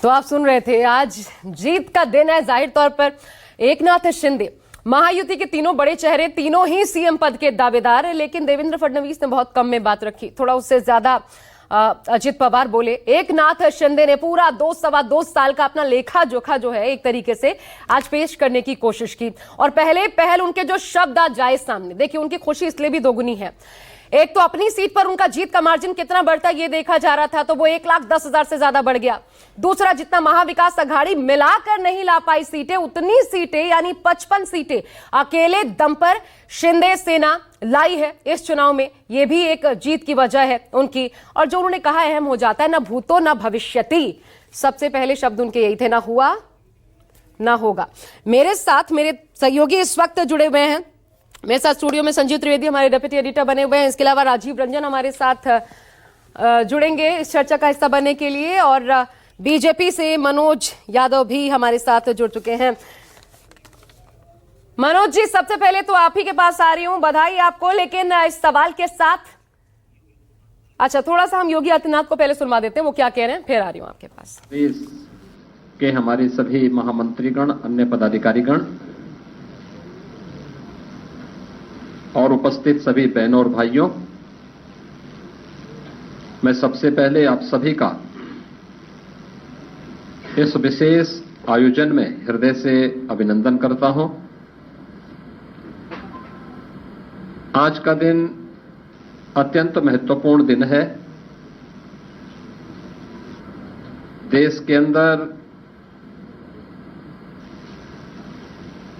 तो आप सुन रहे थे, आज जीत का दिन है। जाहिर तौर पर एकनाथ शिंदे महायुति के तीनों बड़े चेहरे, तीनों ही सीएम पद के दावेदार है, लेकिन देवेंद्र फडणवीस ने बहुत कम में बात रखी। थोड़ा उससे ज्यादा अजित पवार बोले। एकनाथ शिंदे ने पूरा 2-2.25 साल का अपना लेखा जोखा जो है एक तरीके से आज पेश करने की कोशिश की। और पहल उनके जो शब्द आज जाए सामने, देखिए उनकी खुशी इसलिए भी दोगुनी है। एक तो अपनी सीट पर उनका जीत का मार्जिन कितना बढ़ता ये देखा जा रहा था, तो वो 1,10,000 से ज्यादा बढ़ गया। दूसरा, जितना महाविकास अघाड़ी मिलाकर नहीं ला पाई सीटें, उतनी सीटें यानी 55 सीटें अकेले दम पर शिंदे सेना लाई है इस चुनाव में। यह भी एक जीत की वजह है उनकी। और जो उन्होंने कहा अहम हो जाता है, ना भूतो ना भविष्यति। सबसे पहले शब्द उनके यही थे, ना हुआ ना होगा। मेरे साथ मेरे सहयोगी इस वक्त जुड़े हुए हैं। मेरे साथ स्टूडियो में संजीव त्रिवेदी हमारे डेप्यूटी एडिटर बने हुए हैं। इसके अलावा राजीव रंजन हमारे साथ जुड़ेंगे इस चर्चा का हिस्सा बनने के लिए, और बीजेपी से मनोज यादव भी हमारे साथ जुड़ चुके हैं। मनोज जी, सबसे पहले तो आप ही के पास आ रही हूं, बधाई आपको। लेकिन इस सवाल के साथ अच्छा, थोड़ा सा हम योगी आदित्यनाथ को पहले सुनवा देते हैं, वो क्या कह रहे हैं, फिर आ रही हूं आपके पास। के हमारे सभी महामंत्रीगण, अन्य पदाधिकारीगण और उपस्थित सभी बहनों और भाइयों, मैं सबसे पहले आप सभी का इस विशेष आयोजन में हृदय से अभिनंदन करता हूं। आज का दिन अत्यंत महत्वपूर्ण दिन है। देश के अंदर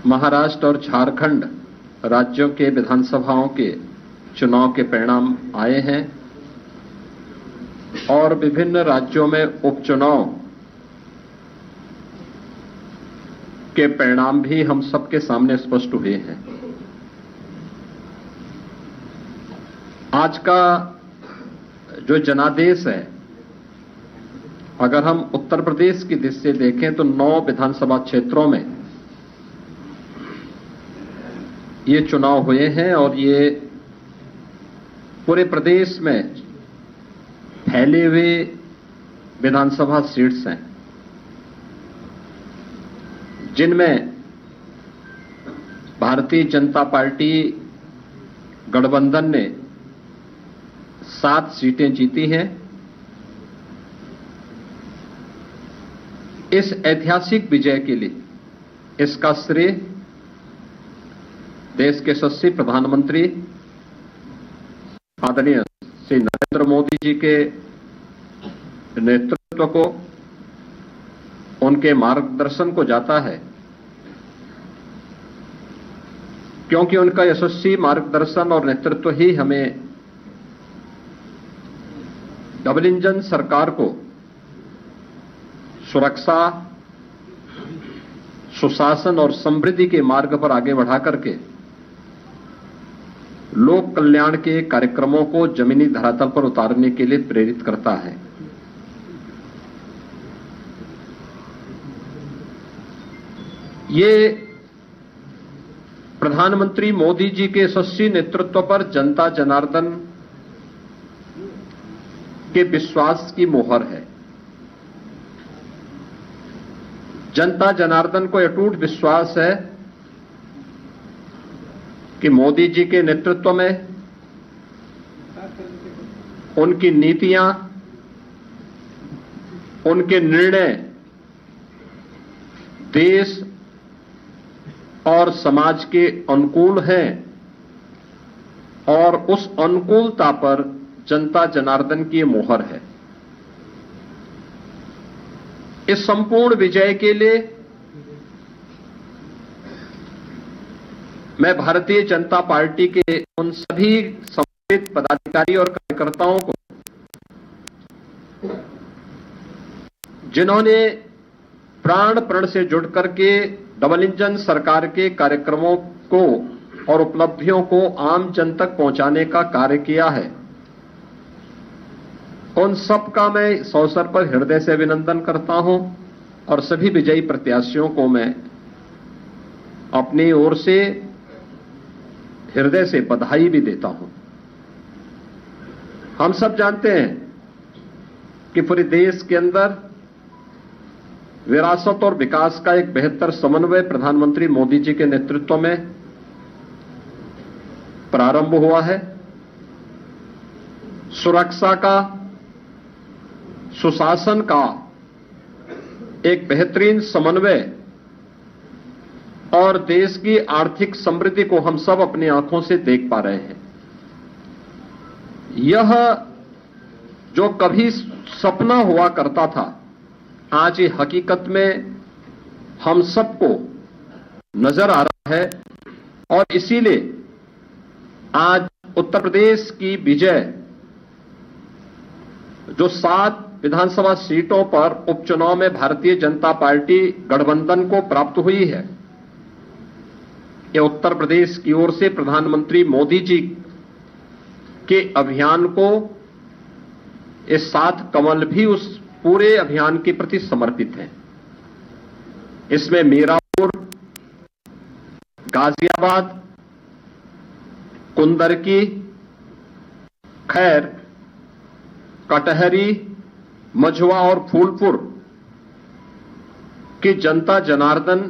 महाराष्ट्र और झारखंड राज्यों के विधानसभाओं के चुनाव के परिणाम आए हैं और विभिन्न राज्यों में उपचुनाव के परिणाम भी हम सबके सामने स्पष्ट हुए हैं। आज का जो जनादेश है, अगर हम उत्तर प्रदेश की दृष्टि से देखें तो 9 विधानसभा क्षेत्रों में ये चुनाव हुए हैं और ये पूरे प्रदेश में फैले हुए विधानसभा सीट्स हैं, जिनमें भारतीय जनता पार्टी गठबंधन ने 7 सीटें जीती हैं। इस ऐतिहासिक विजय के लिए इसका श्रेय देश के यशस्वी प्रधानमंत्री आदरणीय श्री नरेंद्र मोदी जी के नेतृत्व को, उनके मार्गदर्शन को जाता है, क्योंकि उनका यशस्वी मार्गदर्शन और नेतृत्व ही हमें डबल इंजन सरकार को सुरक्षा, सुशासन और समृद्धि के मार्ग पर आगे बढ़ा करके लोक कल्याण के कार्यक्रमों को जमीनी धरातल पर उतारने के लिए प्रेरित करता है। ये प्रधानमंत्री मोदी जी के यशस्वी नेतृत्व पर जनता जनार्दन के विश्वास की मोहर है। जनता जनार्दन को अटूट विश्वास है कि मोदी जी के नेतृत्व में उनकी नीतियां, उनके निर्णय देश और समाज के अनुकूल हैं और उस अनुकूलता पर जनता जनार्दन की मोहर है। इस संपूर्ण विजय के लिए मैं भारतीय जनता पार्टी के उन सभी समर्पित पदाधिकारी और कार्यकर्ताओं को, जिन्होंने प्राण प्रण से जुड़ करके डबल इंजन सरकार के कार्यक्रमों को और उपलब्धियों को आम जन तक पहुंचाने का कार्य किया है, उन सब का मैं इस अवसर पर हृदय से अभिनंदन करता हूं और सभी विजयी प्रत्याशियों को मैं अपनी ओर से हृदय से बधाई भी देता हूं। हम सब जानते हैं कि पूरे देश के अंदर विरासत और विकास का एक बेहतर समन्वय प्रधानमंत्री मोदी जी के नेतृत्व में प्रारंभ हुआ है। सुरक्षा का, सुशासन का एक बेहतरीन समन्वय और देश की आर्थिक समृद्धि को हम सब अपनी आंखों से देख पा रहे हैं। यह जो कभी सपना हुआ करता था, आज ये हकीकत में हम सबको नजर आ रहा है और इसीलिए आज उत्तर प्रदेश की विजय जो 7 विधानसभा सीटों पर उपचुनाव में भारतीय जनता पार्टी गठबंधन को प्राप्त हुई है, यह उत्तर प्रदेश की ओर से प्रधानमंत्री मोदी जी के अभियान को, ये 7 कमल भी उस पूरे अभियान के प्रति समर्पित हैं। इसमें मीरापुर, गाजियाबाद, कुंदरकी, खैर, कटहरी, मझवा और फूलपुर की जनता जनार्दन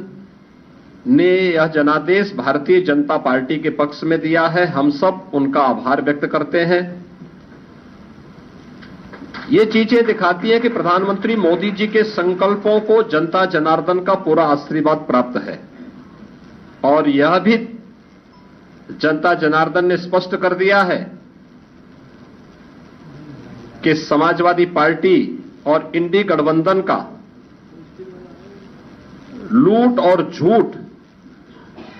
ने यह जनादेश भारतीय जनता पार्टी के पक्ष में दिया है। हम सब उनका आभार व्यक्त करते हैं। ये चीजें दिखाती हैं कि प्रधानमंत्री मोदी जी के संकल्पों को जनता जनार्दन का पूरा आशीर्वाद प्राप्त है और यह भी जनता जनार्दन ने स्पष्ट कर दिया है कि समाजवादी पार्टी और इंडी गठबंधन का लूट और झूठ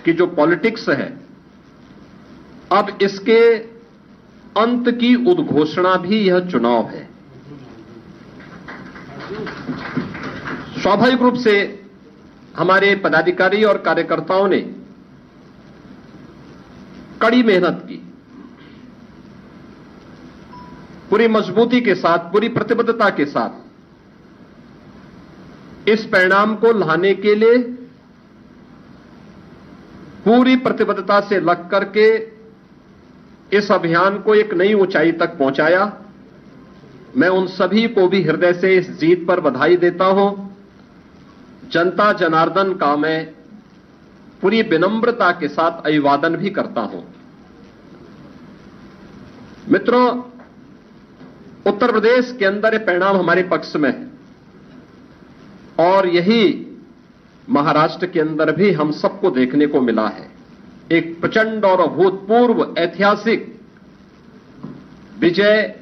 की जो पॉलिटिक्स है, अब इसके अंत की उद्घोषणा भी यह चुनाव है। स्वाभाविक रूप से हमारे पदाधिकारी और कार्यकर्ताओं ने कड़ी मेहनत की, पूरी मजबूती के साथ, पूरी प्रतिबद्धता के साथ इस परिणाम को लाने के लिए पूरी प्रतिबद्धता से लग करके इस अभियान को एक नई ऊंचाई तक पहुंचाया। मैं उन सभी को भी हृदय से इस जीत पर बधाई देता हूं। जनता जनार्दन का मैं पूरी विनम्रता के साथ अभिवादन भी करता हूं। मित्रों, उत्तर प्रदेश के अंदर ये परिणाम हमारे पक्ष में है और यही महाराष्ट्र के अंदर भी हम सबको देखने को मिला है। एक प्रचंड और अभूतपूर्व ऐतिहासिक विजय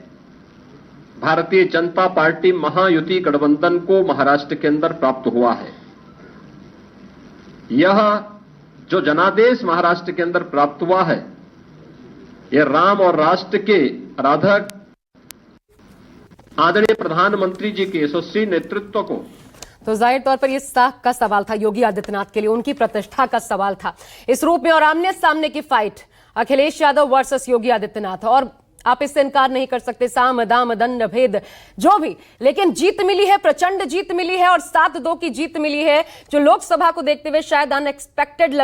भारतीय जनता पार्टी महायुति गठबंधन को महाराष्ट्र के अंदर प्राप्त हुआ है। यह जो जनादेश महाराष्ट्र के अंदर प्राप्त हुआ है, यह राम और राष्ट्र के आराधक आदरणीय प्रधानमंत्री जी के यशस्वी नेतृत्व को, तो जाहिर तौर पर यह साख का सवाल था योगी आदित्यनाथ के लिए, उनकी प्रतिष्ठा का सवाल था इस रूप में और आमने सामने की फाइट अखिलेश यादव वर्सेस योगी आदित्यनाथ। और आप इससे इनकार नहीं कर सकते, साम दाम दंड भेद जो भी, लेकिन जीत मिली है, प्रचंड जीत मिली है और 7-2 की जीत मिली है, जो लोकसभा को देखते हुए शायद अनएक्सपेक्टेड